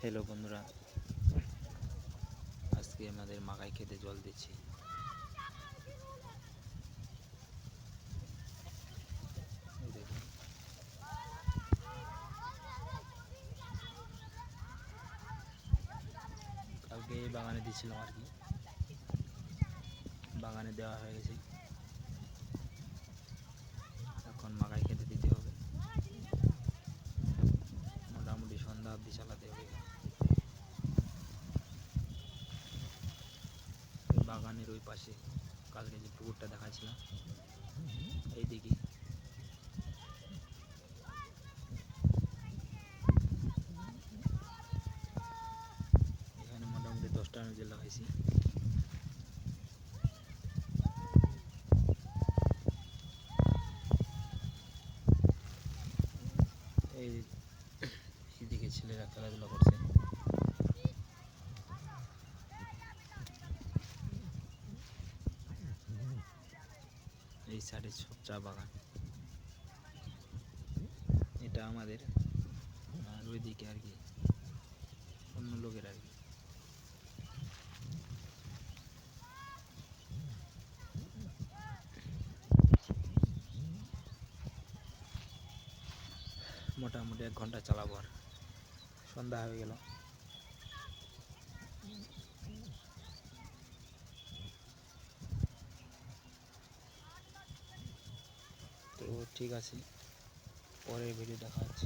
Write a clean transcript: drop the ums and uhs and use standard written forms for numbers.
Hello বন্ধুরা, আজকে আমাদের মাকাই খেতে জল দিচ্ছি। কালকে এই বাগানে দিয়েছিলাম আর কি, বাগানে দেওয়া হয়ে গেছে। এখন মাকাই খেতে দিতে হবে, মোটামুটি সন্ধ্যা অবধি চালাতে হবে। বাগানের ওই পাশে কালকে যে পুকুরটা দেখাচ্ছিলাম, এই দিকে এখানে মোটামুটি 10টা নজর লাগাইছি। এইদিকে ছেলেরা খেলাধুলা করছে। এই সাইডে সব চা বাগান, এটা আমাদের, আর ওইদিকে আর কি অন্য লোকের আর কি। মোটামুটি 1 ঘন্টা চালাবো, আর সন্ধ্যা হয়ে গেল। তো ঠিক আছে, পরের ভিডিও দেখা হচ্ছে।